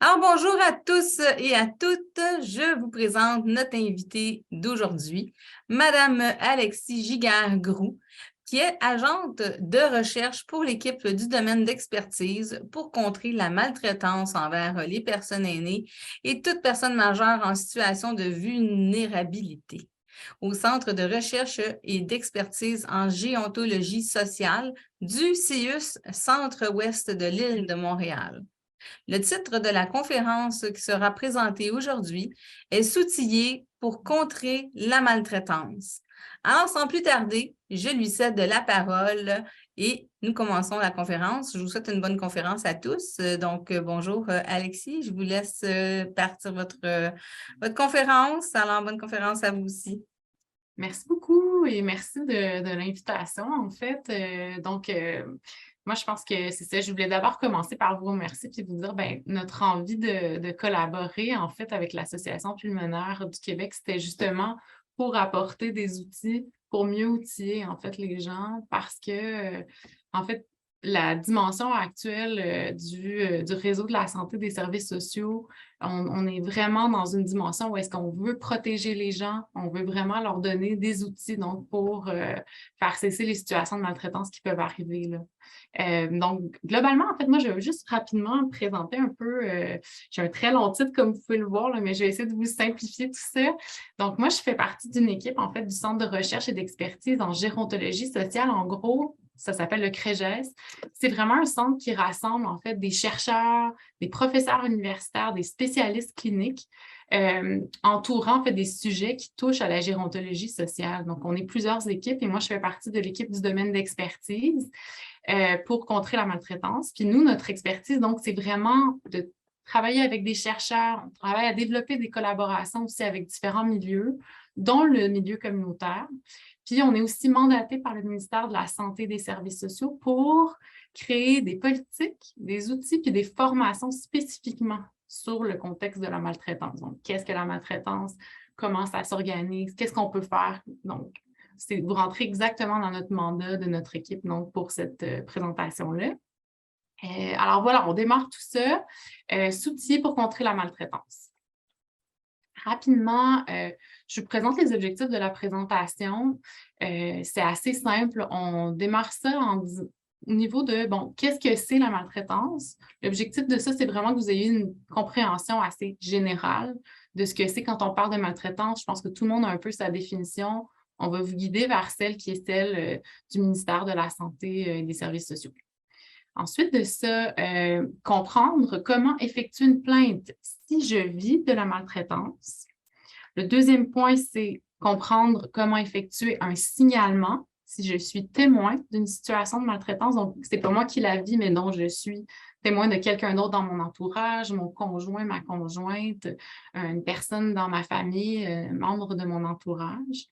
Alors, bonjour à tous et à toutes. Je vous présente notre invitée d'aujourd'hui, Madame Alexis Giguère-Groux, qui est agente de recherche pour l'équipe du domaine d'expertise pour contrer la maltraitance envers les personnes aînées et toute personne majeure en situation de vulnérabilité au Centre de recherche et d'expertise en géontologie sociale du CIUS Centre-Ouest de l'île de Montréal. Le titre de la conférence qui sera présentée aujourd'hui est S'outiller pour contrer la maltraitance. Alors, sans plus tarder, je lui cède la parole et nous commençons la conférence. Je vous souhaite une bonne conférence à tous. Donc, bonjour Alexis, je vous laisse partir votre conférence. Alors, bonne conférence à vous aussi. Merci beaucoup et merci de l'invitation, en fait. Moi, je pense que c'est ça. Je voulais d'abord commencer par vous remercier puis vous dire, notre envie de collaborer, en fait, avec l'Association pulmonaire du Québec, c'était justement pour apporter des outils, pour mieux outiller, en fait, les gens parce que, en fait, la dimension actuelle du réseau de la santé des services sociaux, on est vraiment dans une dimension où est-ce qu'on veut protéger les gens, on veut vraiment leur donner des outils donc, pour faire cesser les situations de maltraitance qui peuvent arriver, là. Globalement, en fait, moi, je vais juste rapidement me présenter un peu. J'ai un très long titre, comme vous pouvez le voir, là, mais je vais essayer de vous simplifier tout ça. Donc, moi, je fais partie d'une équipe, en fait, du Centre de recherche et d'expertise en gérontologie sociale. En gros, ça s'appelle le CREGES. C'est vraiment un centre qui rassemble, en fait, des chercheurs, des professeurs universitaires, des spécialistes cliniques, entourant en fait, des sujets qui touchent à la gérontologie sociale. Donc, on est plusieurs équipes et moi, je fais partie de l'équipe du domaine d'expertise pour contrer la maltraitance. Puis nous, notre expertise, donc, c'est vraiment de travailler avec des chercheurs, on travaille à développer des collaborations aussi avec différents milieux, dont le milieu communautaire. Puis on est aussi mandaté par le ministère de la Santé et des Services sociaux pour créer des politiques, des outils puis des formations spécifiquement sur le contexte de la maltraitance. Donc, qu'est-ce que la maltraitance? Comment ça s'organise? Qu'est-ce qu'on peut faire? Donc, vous rentrez exactement dans notre mandat de notre équipe donc, pour cette présentation-là. Alors voilà, on démarre tout ça. S'outiller pour contrer la maltraitance. Rapidement, je vous présente les objectifs de la présentation. C'est assez simple. On démarre ça au niveau de, bon, qu'est-ce que c'est la maltraitance? L'objectif de ça, c'est vraiment que vous ayez une compréhension assez générale de ce que c'est quand on parle de maltraitance. Je pense que tout le monde a un peu sa définition. On va vous guider vers celle qui est celle du ministère de la Santé et des Services sociaux. Ensuite de ça, comprendre comment effectuer une plainte si je vis de la maltraitance. Le deuxième point, c'est comprendre comment effectuer un signalement si je suis témoin d'une situation de maltraitance. Donc, ce n'est pas moi qui la vis, mais dont je suis témoin de quelqu'un d'autre dans mon entourage, mon conjoint, ma conjointe, une personne dans ma famille, membre de mon entourage.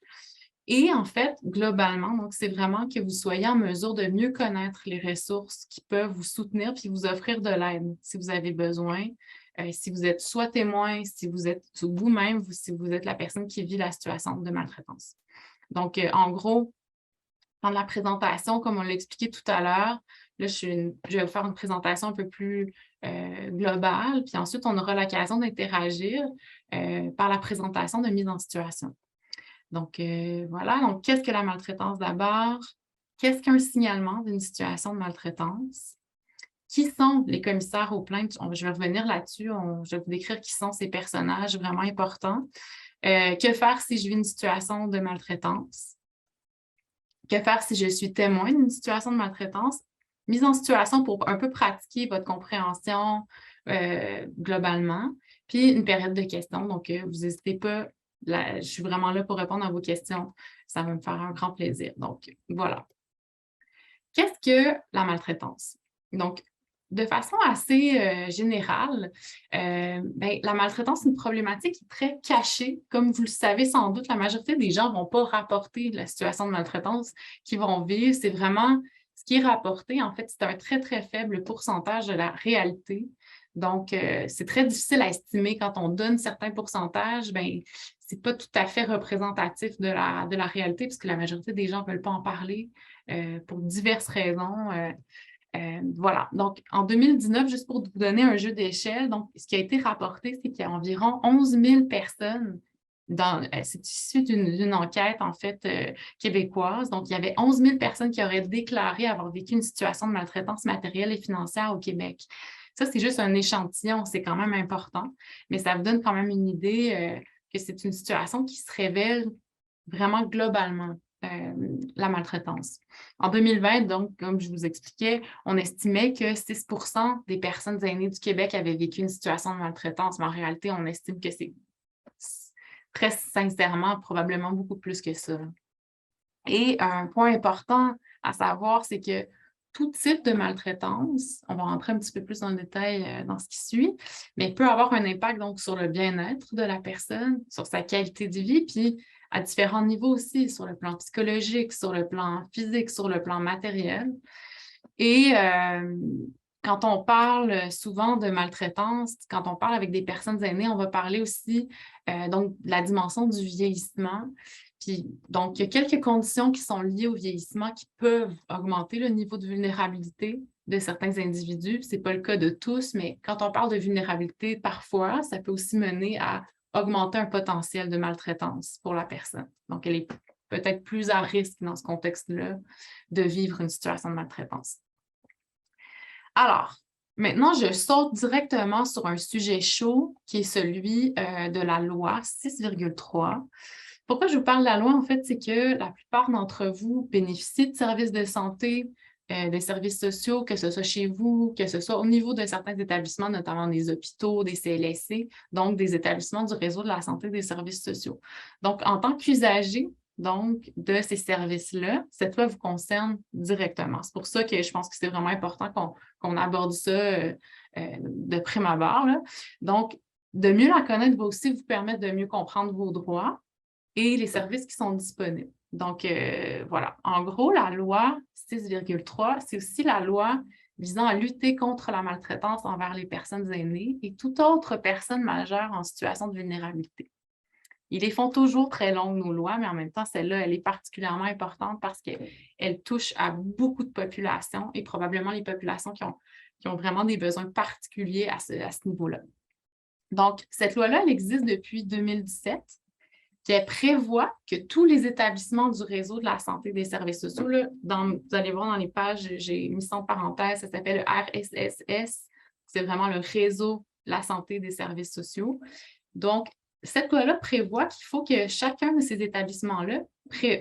Et en fait, globalement, donc c'est vraiment que vous soyez en mesure de mieux connaître les ressources qui peuvent vous soutenir puis vous offrir de l'aide si vous avez besoin. Si vous êtes soit témoin, si vous êtes vous-même, si vous êtes la personne qui vit la situation de maltraitance. Donc, en gros, dans la présentation, comme on l'a expliqué tout à l'heure, là, je vais vous faire une présentation un peu plus globale, puis ensuite, on aura l'occasion d'interagir par la présentation de mise en situation. Donc, voilà. Donc, qu'est-ce que la maltraitance d'abord? Qu'est-ce qu'un signalement d'une situation de maltraitance? Qui sont les commissaires aux plaintes? Je vais revenir là-dessus. Je vais vous décrire qui sont ces personnages vraiment importants. Que faire si je vis une situation de maltraitance? Que faire si je suis témoin d'une situation de maltraitance? Mise en situation pour un peu pratiquer votre compréhension globalement. Puis, une période de questions. Donc, vous n'hésitez pas. Je suis vraiment là pour répondre à vos questions. Ça va me faire un grand plaisir. Donc, voilà. Qu'est-ce que la maltraitance? Donc, de façon assez générale, la maltraitance, c'est une problématique qui est très cachée. Comme vous le savez sans doute, la majorité des gens ne vont pas rapporter la situation de maltraitance qu'ils vont vivre. C'est vraiment ce qui est rapporté. En fait, c'est un très, très faible pourcentage de la réalité. Donc, c'est très difficile à estimer quand on donne certains pourcentages. Ce n'est pas tout à fait représentatif de la réalité puisque la majorité des gens ne veulent pas en parler pour diverses raisons. Voilà. Donc, en 2019, juste pour vous donner un jeu d'échelle, donc, ce qui a été rapporté, c'est qu'il y a environ 11 000 personnes c'est issu d'une enquête, en fait, québécoise. Donc, il y avait 11 000 personnes qui auraient déclaré avoir vécu une situation de maltraitance matérielle et financière au Québec. Ça, c'est juste un échantillon, c'est quand même important, mais ça vous donne quand même une idée que c'est une situation qui se révèle vraiment globalement, la maltraitance. En 2020, donc, comme je vous expliquais, on estimait que 6 des personnes aînées du Québec avaient vécu une situation de maltraitance, mais en réalité, on estime que c'est très sincèrement probablement beaucoup plus que ça. Et un point important à savoir, c'est que tout type de maltraitance, on va rentrer un petit peu plus dans le détail dans ce qui suit, mais peut avoir un impact donc sur le bien-être de la personne, sur sa qualité de vie, puis à différents niveaux aussi, sur le plan psychologique, sur le plan physique, sur le plan matériel. Et quand on parle souvent de maltraitance, quand on parle avec des personnes aînées, on va parler aussi donc de la dimension du vieillissement. Puis, donc, il y a quelques conditions qui sont liées au vieillissement qui peuvent augmenter le niveau de vulnérabilité de certains individus. Ce n'est pas le cas de tous, mais quand on parle de vulnérabilité, parfois, ça peut aussi mener à augmenter un potentiel de maltraitance pour la personne. Donc, elle est peut-être plus à risque dans ce contexte-là de vivre une situation de maltraitance. Alors, maintenant, je saute directement sur un sujet chaud qui est celui de la loi 6,3. Pourquoi je vous parle de la loi, en fait, c'est que la plupart d'entre vous bénéficient de services de santé, des services sociaux, que ce soit chez vous, que ce soit au niveau de certains établissements, notamment des hôpitaux, des CLSC, donc des établissements du réseau de la santé et des services sociaux. Donc, en tant qu'usager, donc, de ces services-là, cette loi vous concerne directement. C'est pour ça que je pense que c'est vraiment important qu'on aborde ça de prime abord, là. Donc, de mieux la connaître va aussi vous permettre de mieux comprendre vos droits et les services qui sont disponibles. Donc, voilà. En gros, la loi 6,3, c'est aussi la loi visant à lutter contre la maltraitance envers les personnes aînées et toute autre personne majeure en situation de vulnérabilité. Ils les font toujours très longues, nos lois, mais en même temps, celle-là, elle est particulièrement importante parce qu'elle touche à beaucoup de populations et probablement les populations qui ont vraiment des besoins particuliers à ce niveau-là. Donc, cette loi-là, elle existe depuis 2017, qui prévoit que tous les établissements du réseau de la santé et des services sociaux, là, vous allez voir dans les pages, j'ai mis ça en parenthèse, ça s'appelle le RSSS, c'est vraiment le réseau de la santé et des services sociaux. Donc, cette loi-là prévoit qu'il faut que chacun de ces établissements-là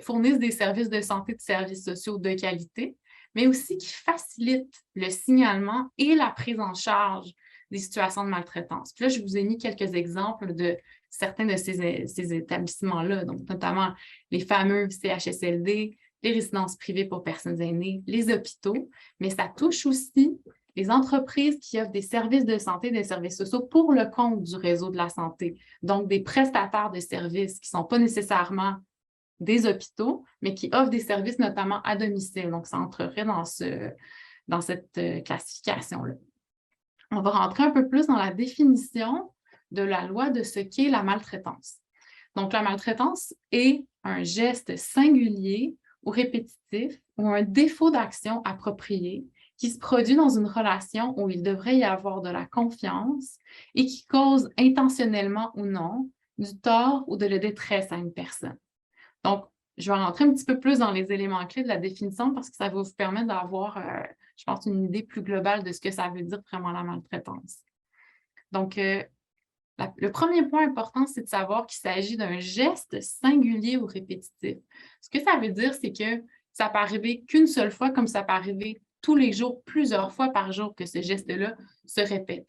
fournisse des services de santé et de services sociaux de qualité, mais aussi qui facilite le signalement et la prise en charge des situations de maltraitance. Puis là, je vous ai mis quelques exemples de certains de ces établissements-là, donc notamment les fameux CHSLD, les résidences privées pour personnes aînées, les hôpitaux, mais ça touche aussi les entreprises qui offrent des services de santé, des services sociaux pour le compte du réseau de la santé, donc des prestataires de services qui ne sont pas nécessairement des hôpitaux, mais qui offrent des services notamment à domicile. Donc, ça entrerait dans cette classification-là. On va rentrer un peu plus dans la définition de la loi de ce qu'est la maltraitance. Donc, la maltraitance est un geste singulier ou répétitif ou un défaut d'action approprié qui se produit dans une relation où il devrait y avoir de la confiance et qui cause intentionnellement ou non du tort ou de la détresse à une personne. Donc, je vais rentrer un petit peu plus dans les éléments clés de la définition parce que ça va vous permettre d'avoir, je pense, une idée plus globale de ce que ça veut dire vraiment la maltraitance. Donc, le premier point important, c'est de savoir qu'il s'agit d'un geste singulier ou répétitif. Ce que ça veut dire, c'est que ça peut arriver qu'une seule fois, comme ça peut arriver tous les jours, plusieurs fois par jour que ce geste-là se répète.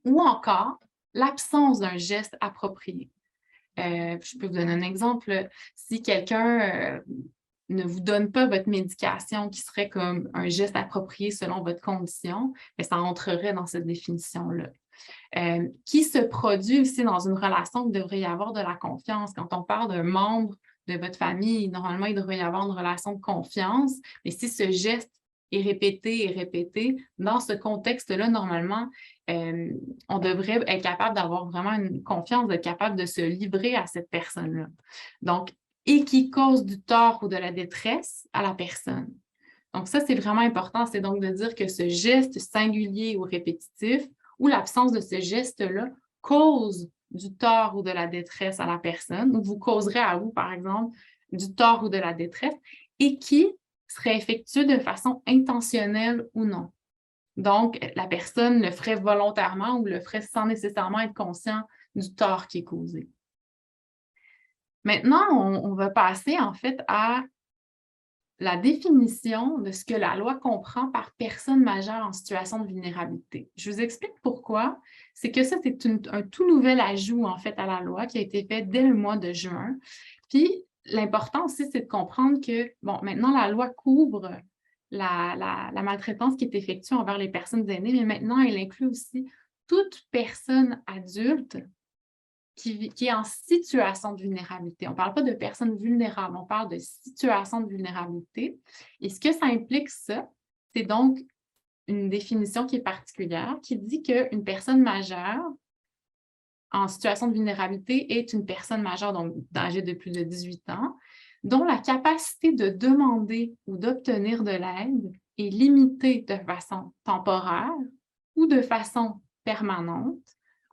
Ou encore, l'absence d'un geste approprié. Je peux vous donner un exemple. Si quelqu'un ne vous donne pas votre médication qui serait comme un geste approprié selon votre condition, bien, ça entrerait dans cette définition-là. Qui se produit aussi dans une relation où il devrait y avoir de la confiance. Quand on parle d'un membre de votre famille, normalement, il devrait y avoir une relation de confiance, mais si ce geste est répété, dans ce contexte-là, normalement, on devrait être capable d'avoir vraiment une confiance, d'être capable de se livrer à cette personne-là. Donc, et qui cause du tort ou de la détresse à la personne. Donc ça, c'est vraiment important. C'est donc de dire que ce geste singulier ou répétitif ou l'absence de ce geste-là cause du tort ou de la détresse à la personne, ou vous causerez à vous, par exemple, du tort ou de la détresse, et qui serait effectué de façon intentionnelle ou non. Donc, la personne le ferait volontairement ou le ferait sans nécessairement être conscient du tort qui est causé. Maintenant, on va passer en fait à la définition de ce que la loi comprend par personne majeure en situation de vulnérabilité. Je vous explique pourquoi. C'est que ça, c'est un tout nouvel ajout, en fait, à la loi qui a été fait dès le mois de juin. Puis, l'important aussi, c'est de comprendre que, bon, maintenant, la loi couvre la maltraitance qui est effectuée envers les personnes aînées, mais maintenant, elle inclut aussi toute personne adulte qui est en situation de vulnérabilité. On ne parle pas de personnes vulnérables, on parle de situation de vulnérabilité. Et ce que ça implique, ça, c'est donc une définition qui est particulière, qui dit qu'une personne majeure en situation de vulnérabilité est une personne majeure, donc âgée de plus de 18 ans, dont la capacité de demander ou d'obtenir de l'aide est limitée de façon temporaire ou de façon permanente,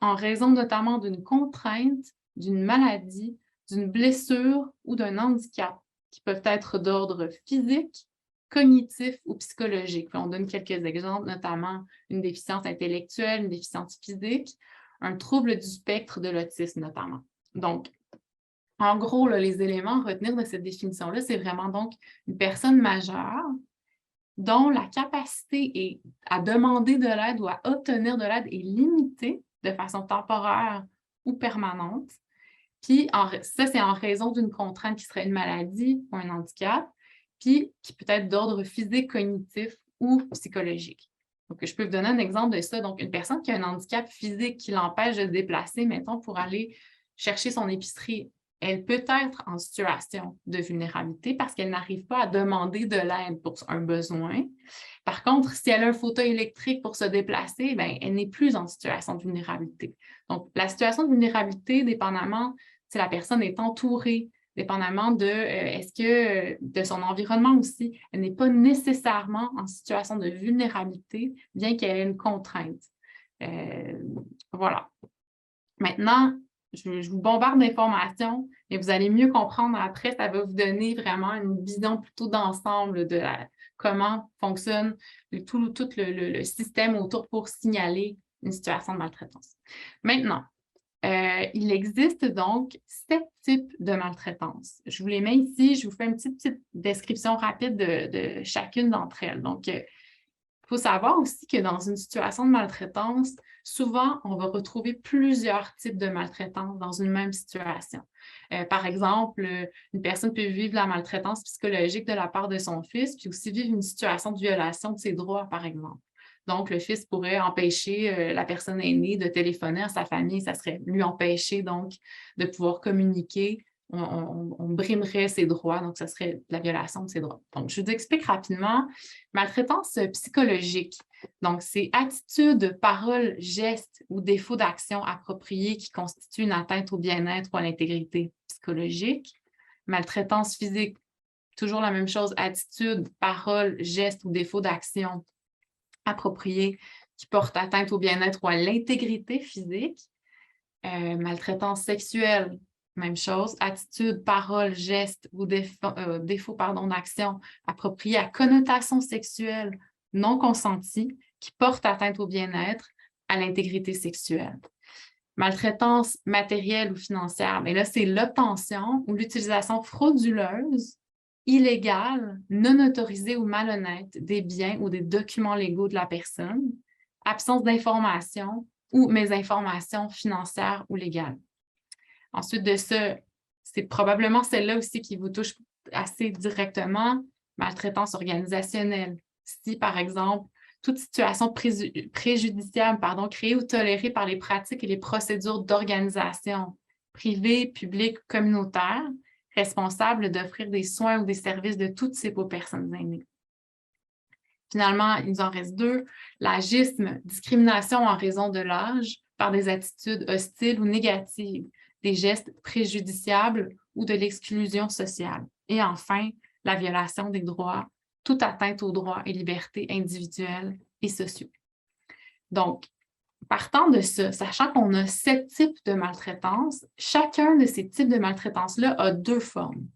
en raison notamment d'une contrainte, d'une maladie, d'une blessure ou d'un handicap, qui peuvent être d'ordre physique, cognitif ou psychologique. Puis on donne quelques exemples, notamment une déficience intellectuelle, une déficience physique, un trouble du spectre de l'autisme notamment. Donc, en gros, là, les éléments à retenir de cette définition-là, c'est vraiment donc une personne majeure dont la capacité à demander de l'aide ou à obtenir de l'aide est limitée de façon temporaire ou permanente. Puis, ça, c'est en raison d'une contrainte qui serait une maladie ou un handicap, puis qui peut être d'ordre physique, cognitif ou psychologique. Donc, je peux vous donner un exemple de ça. Donc, une personne qui a un handicap physique qui l'empêche de se déplacer, mettons, pour aller chercher son épicerie, elle peut être en situation de vulnérabilité parce qu'elle n'arrive pas à demander de l'aide pour un besoin. Par contre, si elle a un fauteuil électrique pour se déplacer, bien, elle n'est plus en situation de vulnérabilité. Donc, la situation de vulnérabilité, dépendamment si la personne est entourée, dépendamment de son environnement aussi, elle n'est pas nécessairement en situation de vulnérabilité, bien qu'elle ait une contrainte. Voilà. Maintenant, je vous bombarde d'informations, mais vous allez mieux comprendre après. Ça va vous donner vraiment une vision plutôt d'ensemble de comment fonctionne tout le système autour pour signaler une situation de maltraitance. Maintenant, il existe donc 7 types de maltraitance. Je vous les mets ici, je vous fais une petite description rapide de chacune d'entre elles. Donc, il faut savoir aussi que dans une situation de maltraitance, souvent, on va retrouver plusieurs types de maltraitance dans une même situation. Par exemple, une personne peut vivre la maltraitance psychologique de la part de son fils, puis aussi vivre une situation de violation de ses droits, par exemple. Donc, le fils pourrait empêcher la personne aînée de téléphoner à sa famille, ça serait lui empêcher donc de pouvoir communiquer. On brimerait ses droits, donc ça serait de la violation de ses droits. Donc, je vous explique rapidement. Maltraitance psychologique. Donc, c'est attitude, parole, geste ou défaut d'action appropriée qui constitue une atteinte au bien-être ou à l'intégrité psychologique. Maltraitance physique, toujours la même chose, attitude, parole, geste ou défaut d'action appropriée qui porte atteinte au bien-être ou à l'intégrité physique. Maltraitance sexuelle, même chose, attitude, parole, geste ou défaut d'action approprié à connotation sexuelle non consentie qui porte atteinte au bien-être, à l'intégrité sexuelle. Maltraitance matérielle ou financière, mais là, c'est l'obtention ou l'utilisation frauduleuse, illégale, non autorisée ou malhonnête des biens ou des documents légaux de la personne, absence d'information ou mésinformation financière ou légale. Ensuite de ça, c'est probablement celle-là aussi qui vous touche assez directement, maltraitance organisationnelle. Si, par exemple, toute situation préjudiciable créée ou tolérée par les pratiques et les procédures d'organisation privée, publique, communautaire, responsable d'offrir des soins ou des services de tout type aux personnes aînées. Finalement, il nous en reste 2. L'agisme, discrimination en raison de l'âge par des attitudes hostiles ou négatives, des gestes préjudiciables ou de l'exclusion sociale. Et enfin, la violation des droits toute atteinte aux droits et libertés individuelles et sociaux. Donc, partant de ça, sachant qu'on a 7 types de maltraitance, chacun de ces types de maltraitance-là a 2 formes.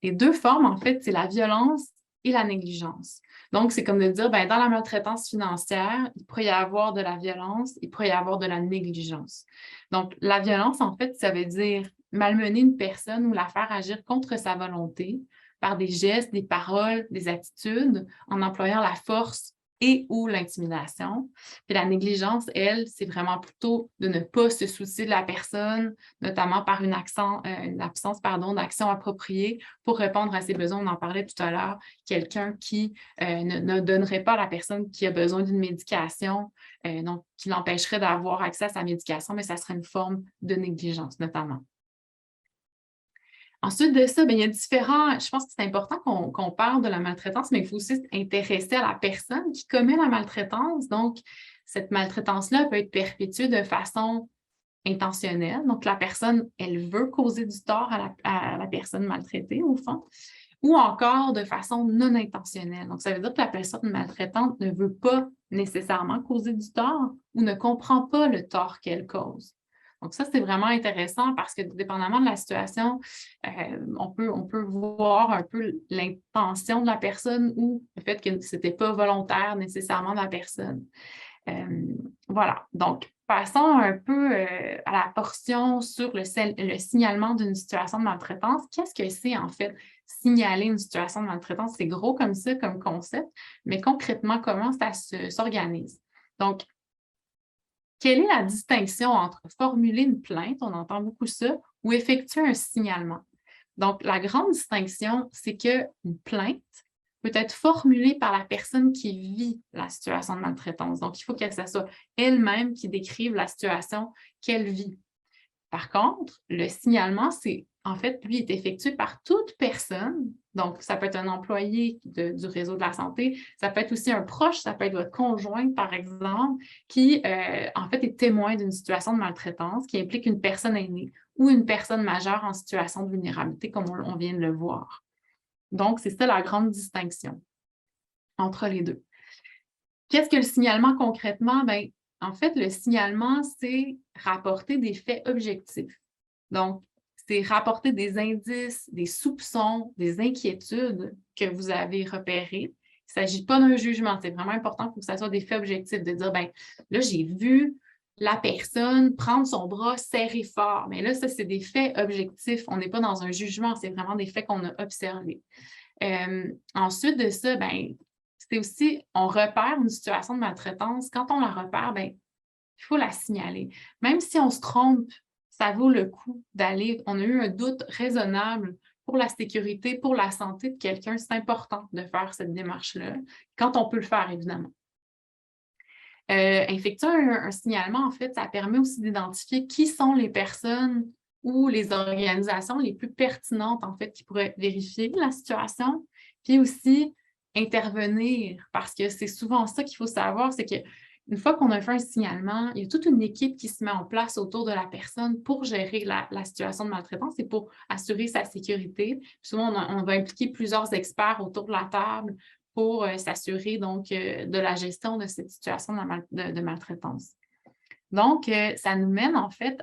Les 2 formes, en fait, c'est la violence et la négligence. Donc, c'est comme de dire, ben, dans la maltraitance financière, il pourrait y avoir de la violence, il pourrait y avoir de la négligence. Donc, la violence, en fait, ça veut dire malmener une personne ou la faire agir contre sa volonté par des gestes, des paroles, des attitudes, en employant la force et ou l'intimidation. Puis la négligence, elle, c'est vraiment plutôt de ne pas se soucier de la personne, notamment par une absence d'action appropriée pour répondre à ses besoins. On en parlait tout à l'heure, quelqu'un qui ne donnerait pas à la personne qui a besoin d'une médication, donc qui l'empêcherait d'avoir accès à sa médication, mais ça serait une forme de négligence, notamment. Ensuite de ça, bien, il y a différents. Je pense que c'est important qu'on parle de la maltraitance, mais il faut aussi s'intéresser à la personne qui commet la maltraitance. Donc, cette maltraitance-là peut être perpétuée de façon intentionnelle. Donc, la personne, elle veut causer du tort à la personne maltraitée, au fond, ou encore de façon non intentionnelle. Donc, ça veut dire que la personne maltraitante ne veut pas nécessairement causer du tort ou ne comprend pas le tort qu'elle cause. Donc, ça, c'est vraiment intéressant parce que, dépendamment de la situation, on peut voir un peu l'intention de la personne ou le fait que ce n'était pas volontaire nécessairement de la personne. Voilà. Donc, passons un peu à la portion sur le signalement d'une situation de maltraitance. Qu'est-ce que c'est, en fait, signaler une situation de maltraitance? C'est gros comme ça, comme concept, mais concrètement, comment ça s'organise? Donc, quelle est la distinction entre formuler une plainte, on entend beaucoup ça, ou effectuer un signalement? Donc, la grande distinction, c'est qu'une plainte peut être formulée par la personne qui vit la situation de maltraitance. Donc, il faut que ce soit elle-même qui décrive la situation qu'elle vit. Par contre, le signalement, c'est en fait, lui, est effectué par toute personne. Donc, ça peut être un employé du réseau de la santé, ça peut être aussi un proche, ça peut être votre conjoint, par exemple, qui, en fait, est témoin d'une situation de maltraitance qui implique une personne aînée ou une personne majeure en situation de vulnérabilité, comme on vient de le voir. Donc, c'est ça la grande distinction entre les deux. Qu'est-ce que le signalement concrètement? Bien, en fait, le signalement, c'est rapporter des faits objectifs. Donc, c'est rapporter des indices, des soupçons, des inquiétudes que vous avez repérées. Il ne s'agit pas d'un jugement. C'est vraiment important pour que ça soit des faits objectifs, de dire, bien, là, j'ai vu la personne prendre son bras serré fort. Mais là, ça, c'est des faits objectifs. On n'est pas dans un jugement, c'est vraiment des faits qu'on a observés. Ensuite de ça, bien, c'est aussi, on repère une situation de maltraitance. Quand on la repère, bien, il faut la signaler. Même si on se trompe, ça vaut le coup d'aller. On a eu un doute raisonnable pour la sécurité, pour la santé de quelqu'un. C'est important de faire cette démarche-là, quand on peut le faire, évidemment. Effectuer un signalement, en fait, ça permet aussi d'identifier qui sont les personnes ou les organisations les plus pertinentes, en fait, qui pourraient vérifier la situation, puis aussi intervenir, parce que c'est souvent ça qu'il faut savoir, c'est qu'une fois qu'on a fait un signalement, il y a toute une équipe qui se met en place autour de la personne pour gérer la situation de maltraitance et pour assurer sa sécurité. Puis souvent, on va impliquer plusieurs experts autour de la table pour s'assurer donc de la gestion de cette situation de maltraitance. Donc, ça nous mène en fait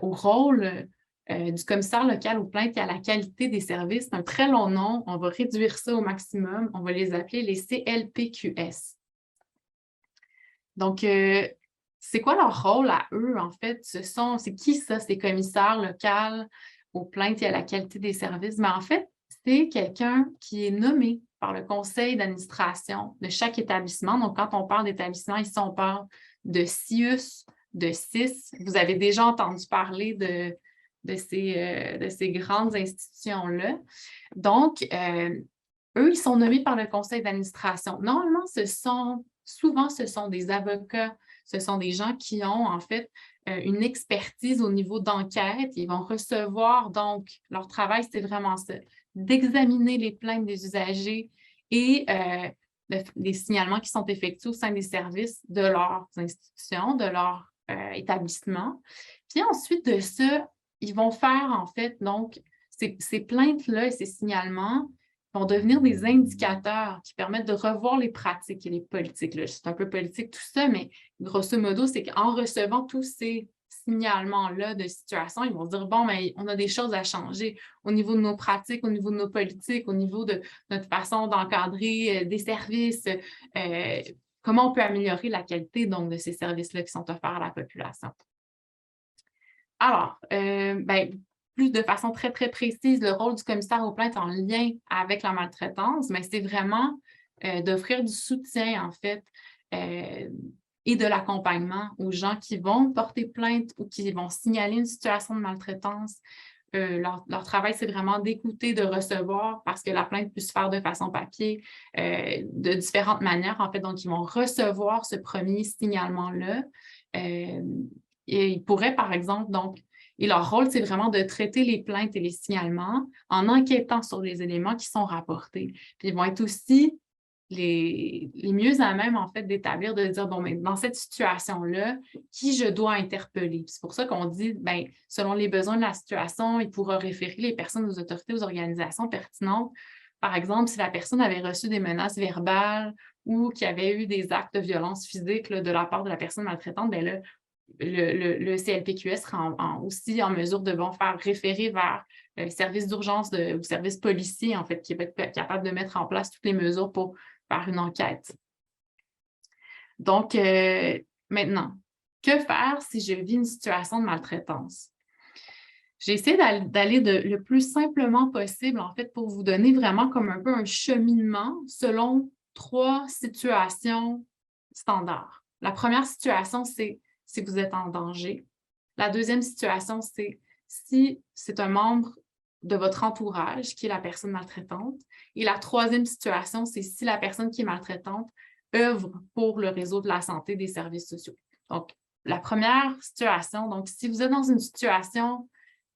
au rôle du commissaire local aux plaintes et à la qualité des services. C'est un très long nom. On va réduire ça au maximum. On va les appeler les CLPQS. Donc, c'est quoi leur rôle à eux, en fait? C'est qui ça, ces commissaires locaux aux plaintes et à la qualité des services? Mais en fait, c'est quelqu'un qui est nommé par le conseil d'administration de chaque établissement. Donc, quand on parle d'établissement, ici, on parle de CIUS, de CIS. Vous avez déjà entendu parler de ces grandes institutions-là. Donc, eux, ils sont nommés par le conseil d'administration. Normalement, souvent, ce sont des avocats, ce sont des gens qui ont, en fait, une expertise au niveau d'enquête. Ils vont recevoir, donc, leur travail, c'est vraiment ça, d'examiner les plaintes des usagers et les signalements qui sont effectués au sein des services de leurs institutions, de leur établissement. Puis ensuite de ça, ils vont faire, en fait, donc, ces plaintes-là et ces signalements, vont devenir des indicateurs qui permettent de revoir les pratiques et les politiques. C'est un peu politique tout ça, mais grosso modo, c'est qu'en recevant tous ces signalements-là de situation, ils vont se dire, bon, mais on a des choses à changer au niveau de nos pratiques, au niveau de nos politiques, au niveau de notre façon d'encadrer des services, comment on peut améliorer la qualité donc, de ces services-là qui sont offerts à la population. Alors, plus de façon très, très précise, le rôle du commissaire aux plaintes en lien avec la maltraitance, mais c'est vraiment d'offrir du soutien, en fait, et de l'accompagnement aux gens qui vont porter plainte ou qui vont signaler une situation de maltraitance. Leur travail, c'est vraiment d'écouter, de recevoir, parce que la plainte peut se faire de façon papier, de différentes manières, en fait. Donc, ils vont recevoir ce premier signalement-là. Et ils pourraient, par exemple, donc, et leur rôle, c'est vraiment de traiter les plaintes et les signalements en enquêtant sur les éléments qui sont rapportés. Puis ils vont être aussi les mieux à même, en fait, d'établir, de dire, bon, mais dans cette situation-là, qui je dois interpeller? C'est pour ça qu'on dit, bien, selon les besoins de la situation, il pourra référer les personnes aux autorités, aux organisations pertinentes. Par exemple, si la personne avait reçu des menaces verbales ou qu'il y avait eu des actes de violence physique là, de la part de la personne maltraitante, bien là, le CLPQS sera aussi en mesure de faire référer vers le service d'urgence ou service policier, en fait, qui va être capable de mettre en place toutes les mesures pour faire une enquête. Donc, maintenant, que faire si je vis une situation de maltraitance? J'ai essayé d'aller le plus simplement possible, en fait, pour vous donner vraiment comme un peu un cheminement selon 3 situations standards. La première situation, c'est si vous êtes en danger. La deuxième situation, c'est si c'est un membre de votre entourage qui est la personne maltraitante. Et la troisième situation, c'est si la personne qui est maltraitante œuvre pour le réseau de la santé des services sociaux. Donc, la première situation, donc si vous êtes dans une situation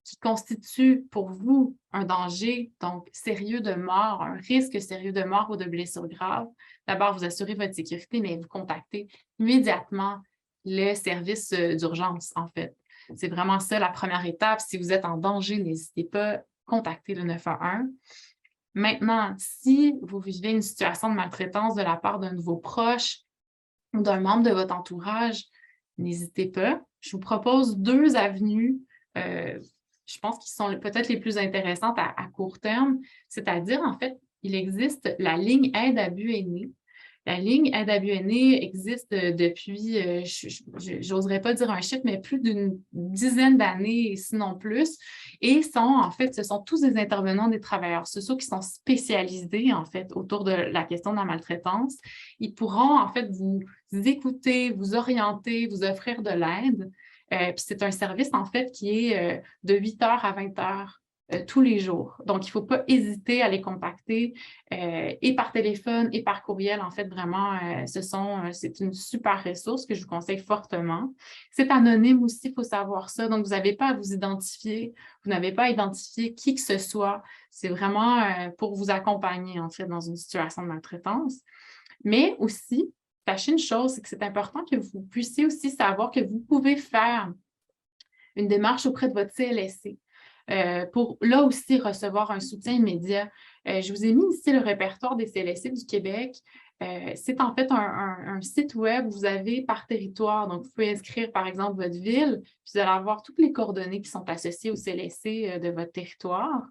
qui constitue pour vous un danger, donc sérieux de mort, un risque sérieux de mort ou de blessure grave, d'abord, vous assurez votre sécurité, mais vous contactez immédiatement le service d'urgence, en fait. C'est vraiment ça la première étape. Si vous êtes en danger, n'hésitez pas, contactez le 911. Maintenant, si vous vivez une situation de maltraitance de la part d'un de vos proches ou d'un membre de votre entourage, n'hésitez pas. Je vous propose 2 avenues, je pense qu'ils sont peut-être les plus intéressantes à court terme, c'est-à-dire, en fait, il existe la ligne Aide à but aîné. La ligne Aide à but aîné existe depuis, j'oserais pas dire un chiffre, mais plus d'une dizaine d'années, sinon plus, et en fait, ce sont tous des intervenants des travailleurs sociaux qui sont spécialisés, en fait, autour de la question de la maltraitance. Ils pourront, en fait, vous écouter, vous orienter, vous offrir de l'aide. Puis c'est un service, en fait, qui est de 8h à 20h tous les jours. Donc, il ne faut pas hésiter à les contacter et par téléphone et par courriel. En fait, vraiment, c'est une super ressource que je vous conseille fortement. C'est anonyme aussi, il faut savoir ça. Donc, vous n'avez pas à vous identifier. Vous n'avez pas à identifier qui que ce soit. C'est vraiment pour vous accompagner, en fait, dans une situation de maltraitance. Mais aussi, sachez une chose, c'est que c'est important que vous puissiez aussi savoir que vous pouvez faire une démarche auprès de votre CLSC pour là aussi recevoir un soutien immédiat. Je vous ai mis ici le répertoire des CLSC du Québec. C'est en fait un site web où vous avez par territoire. Donc, vous pouvez inscrire, par exemple, votre ville, puis vous allez avoir toutes les coordonnées qui sont associées au CLSC de votre territoire.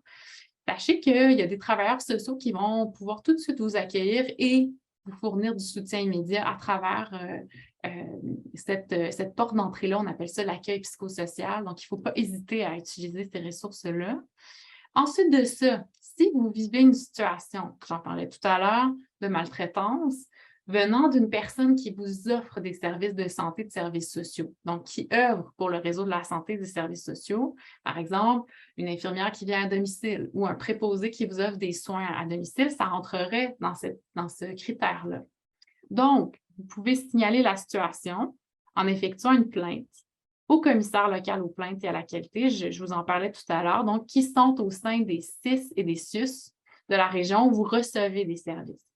Sachez qu'il y a des travailleurs sociaux qui vont pouvoir tout de suite vous accueillir et vous fournir du soutien immédiat à travers cette porte d'entrée-là. On appelle ça l'accueil psychosocial. Donc, il ne faut pas hésiter à utiliser ces ressources-là. Ensuite de ça, si vous vivez une situation, j'en parlais tout à l'heure, de maltraitance, venant d'une personne qui vous offre des services de santé, de services sociaux, donc qui œuvre pour le réseau de la santé des services sociaux, par exemple, une infirmière qui vient à domicile ou un préposé qui vous offre des soins à domicile, ça rentrerait dans ce critère-là. Donc, vous pouvez signaler la situation en effectuant une plainte au commissaire local aux plaintes et à la qualité, je vous en parlais tout à l'heure, donc qui sont au sein des CIS et des SUS de la région où vous recevez des services.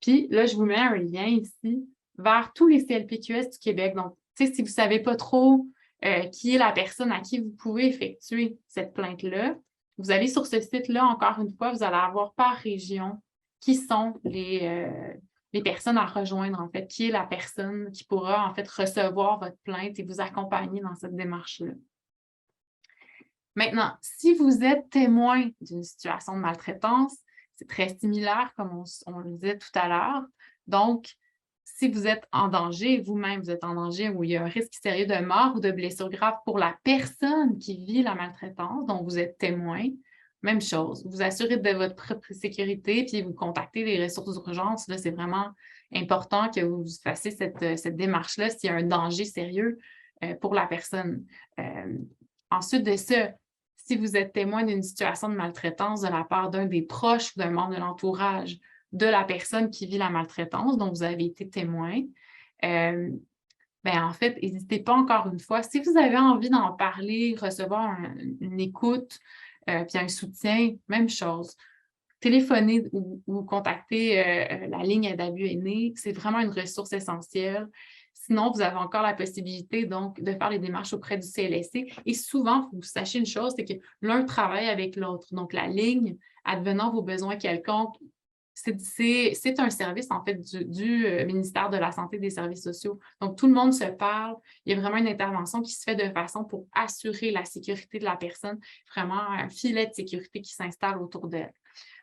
Puis là, je vous mets un lien ici vers tous les CLPQS du Québec. Donc, si vous ne savez pas trop qui est la personne à qui vous pouvez effectuer cette plainte-là, Vous allez sur ce site-là, encore une fois, vous allez avoir par région qui sont les personnes à rejoindre, en fait, qui est la personne qui pourra, en fait, recevoir votre plainte et vous accompagner dans cette démarche-là. Maintenant, si vous êtes témoin d'une situation de maltraitance, c'est très similaire, comme on le disait tout à l'heure. Donc, si vous êtes en danger, vous-même, vous êtes en danger où il y a un risque sérieux de mort ou de blessure grave pour la personne qui vit la maltraitance, dont vous êtes témoin, même chose. Vous assurez de votre propre sécurité, puis vous contactez les ressources d'urgence. Là, c'est vraiment important que vous fassiez cette démarche-là s'il y a un danger sérieux pour la personne. Ensuite de ça, si vous êtes témoin d'une situation de maltraitance de la part d'un des proches ou d'un membre de l'entourage de la personne qui vit la maltraitance dont vous avez été témoin, en fait, n'hésitez pas encore une fois. Si vous avez envie d'en parler, recevoir une écoute, puis un soutien, même chose. Téléphoner ou contacter la ligne Aide à but aîné, c'est vraiment une ressource essentielle. Sinon, vous avez encore la possibilité donc de faire les démarches auprès du CLSC. Et souvent, il faut que vous sachiez une chose, c'est que l'un travaille avec l'autre. Donc, la ligne, advenant vos besoins quelconques, c'est un service, en fait, du ministère de la Santé et des Services sociaux. Donc, tout le monde se parle. Il y a vraiment une intervention qui se fait de façon pour assurer la sécurité de la personne, vraiment un filet de sécurité qui s'installe autour d'elle.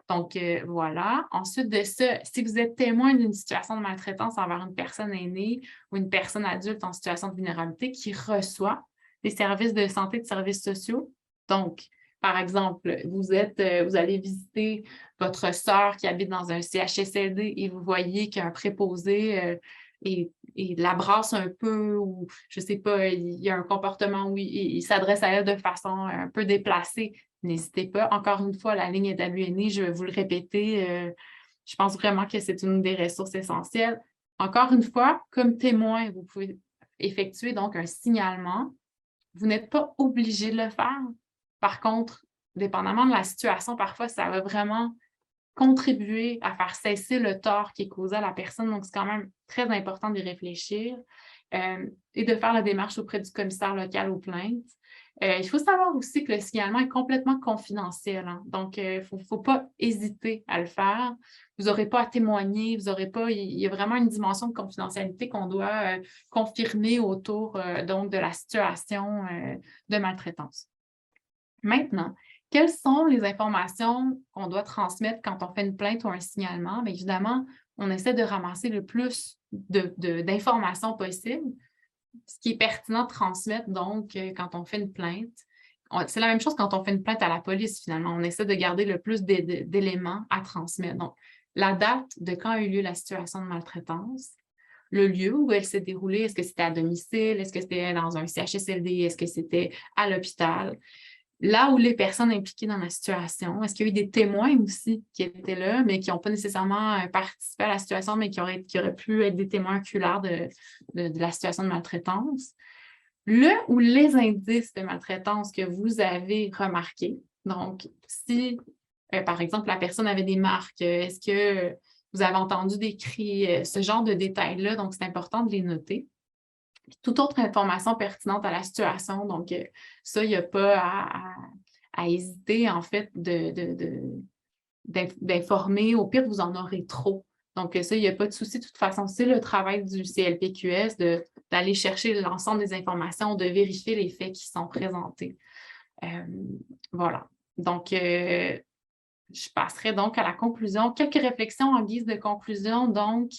Donc, voilà. Ensuite de ça, si vous êtes témoin d'une situation de maltraitance envers une personne aînée ou une personne adulte en situation de vulnérabilité qui reçoit des services de santé et de services sociaux, donc, par exemple, vous allez visiter votre sœur qui habite dans un CHSLD et vous voyez qu'un préposé et l'embrasse un peu ou, je ne sais pas, il y a un comportement où il s'adresse à elle de façon un peu déplacée. N'hésitez pas. Encore une fois, la ligne Aide à but aîné, je vais vous le répéter. Je pense vraiment que c'est une des ressources essentielles. Encore une fois, comme témoin, vous pouvez effectuer donc un signalement. Vous n'êtes pas obligé de le faire. Par contre, dépendamment de la situation, parfois, ça va vraiment contribuer à faire cesser le tort qui est causé à la personne. Donc, c'est quand même très important d'y réfléchir et de faire la démarche auprès du commissaire local aux plaintes. Il faut savoir aussi que le signalement est complètement confidentiel. Hein. Donc, il ne faut pas hésiter à le faire. Vous n'aurez pas à témoigner, vous aurez pas. Il y a vraiment une dimension de confidentialité qu'on doit confirmer autour donc de la situation de maltraitance. Maintenant, quelles sont les informations qu'on doit transmettre quand on fait une plainte ou un signalement? Bien, évidemment, on essaie de ramasser le plus d'informations possible. Ce qui est pertinent de transmettre, donc, quand on fait une plainte. C'est la même chose quand on fait une plainte à la police, finalement. On essaie de garder le plus d'éléments à transmettre. Donc, la date de quand a eu lieu la situation de maltraitance, le lieu où elle s'est déroulée, est-ce que c'était à domicile, est-ce que c'était dans un CHSLD, est-ce que c'était à l'hôpital? Là où les personnes impliquées dans la situation, est-ce qu'il y a eu des témoins aussi qui étaient là, mais qui n'ont pas nécessairement participé à la situation, mais qui auraient pu être des témoins oculaires de la situation de maltraitance? Le ou les indices de maltraitance que vous avez remarqués. Donc, si, par exemple, la personne avait des marques, est-ce que vous avez entendu des cris, ce genre de détails-là, donc c'est important de les noter. Toute autre information pertinente à la situation. Donc, ça, il n'y a pas à hésiter, en fait, d'informer. Au pire, vous en aurez trop. Donc, ça, il n'y a pas de souci. De toute façon, c'est le travail du CLPQS d'aller chercher l'ensemble des informations, de vérifier les faits qui sont présentés. Voilà. Donc, je passerai donc à la conclusion. Quelques réflexions en guise de conclusion. Donc,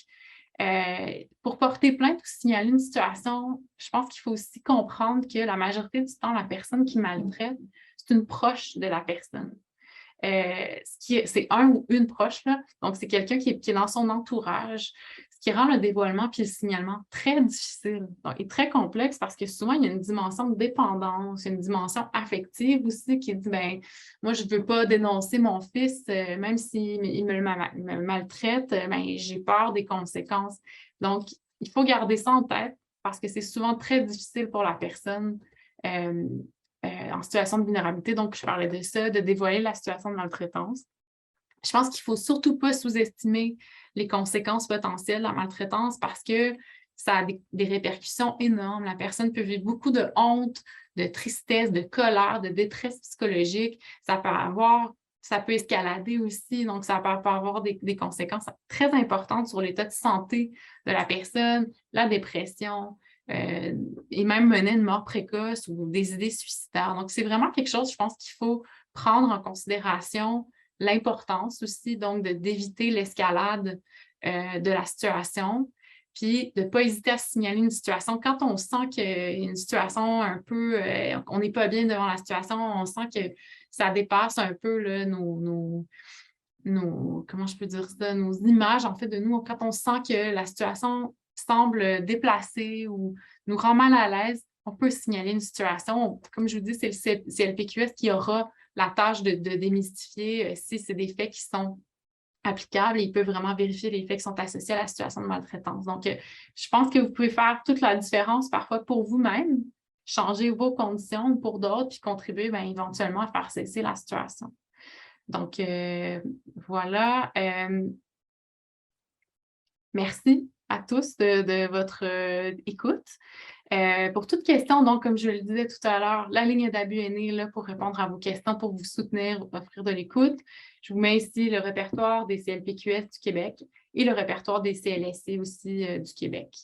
pour porter plainte ou signaler une situation, je pense qu'il faut aussi comprendre que la majorité du temps, la personne qui maltraite, c'est une proche de la personne. C'est un ou une proche, là. Donc c'est quelqu'un qui est dans son entourage, ce qui rend le dévoilement puis le signalement très difficile et très complexe parce que souvent, il y a une dimension de dépendance, une dimension affective aussi qui dit, ben moi, je ne veux pas dénoncer mon fils, même s'il me maltraite, ben, j'ai peur des conséquences. Donc, il faut garder ça en tête parce que c'est souvent très difficile pour la personne en situation de vulnérabilité. Donc, je parlais de ça, de dévoiler la situation de maltraitance. Je pense qu'il ne faut surtout pas sous-estimer les conséquences potentielles de la maltraitance parce que ça a des répercussions énormes. La personne peut vivre beaucoup de honte, de tristesse, de colère, de détresse psychologique. Ça peut escalader aussi, donc ça peut avoir des conséquences très importantes sur l'état de santé de la personne, la dépression, et même mener une mort précoce ou des idées suicidaires. Donc, c'est vraiment quelque chose, je pense, qu'il faut prendre en considération, l'importance aussi, donc, d'éviter l'escalade de la situation, puis de ne pas hésiter à signaler une situation. Quand on sent qu'il y a une situation un peu, on n'est pas bien devant la situation, on sent que ça dépasse un peu là, comment je peux dire ça, nos images, en fait, de nous, quand on sent que la situation semble déplacée ou nous rend mal à l'aise, on peut signaler une situation. Comme je vous dis, c'est le CLPQS qui aura la tâche de démystifier si c'est des faits qui sont applicables et il peut vraiment vérifier les faits qui sont associés à la situation de maltraitance. Donc, je pense que vous pouvez faire toute la différence parfois pour vous-même, changer vos conditions pour d'autres, puis contribuer éventuellement à faire cesser la situation. Donc, voilà. Merci à tous de votre écoute. Pour toute question, donc, comme je le disais tout à l'heure, la ligne d'abus est née là, pour répondre à vos questions, pour vous soutenir, offrir de l'écoute. Je vous mets ici le répertoire des CLPQS du Québec et le répertoire des CLSC aussi du Québec.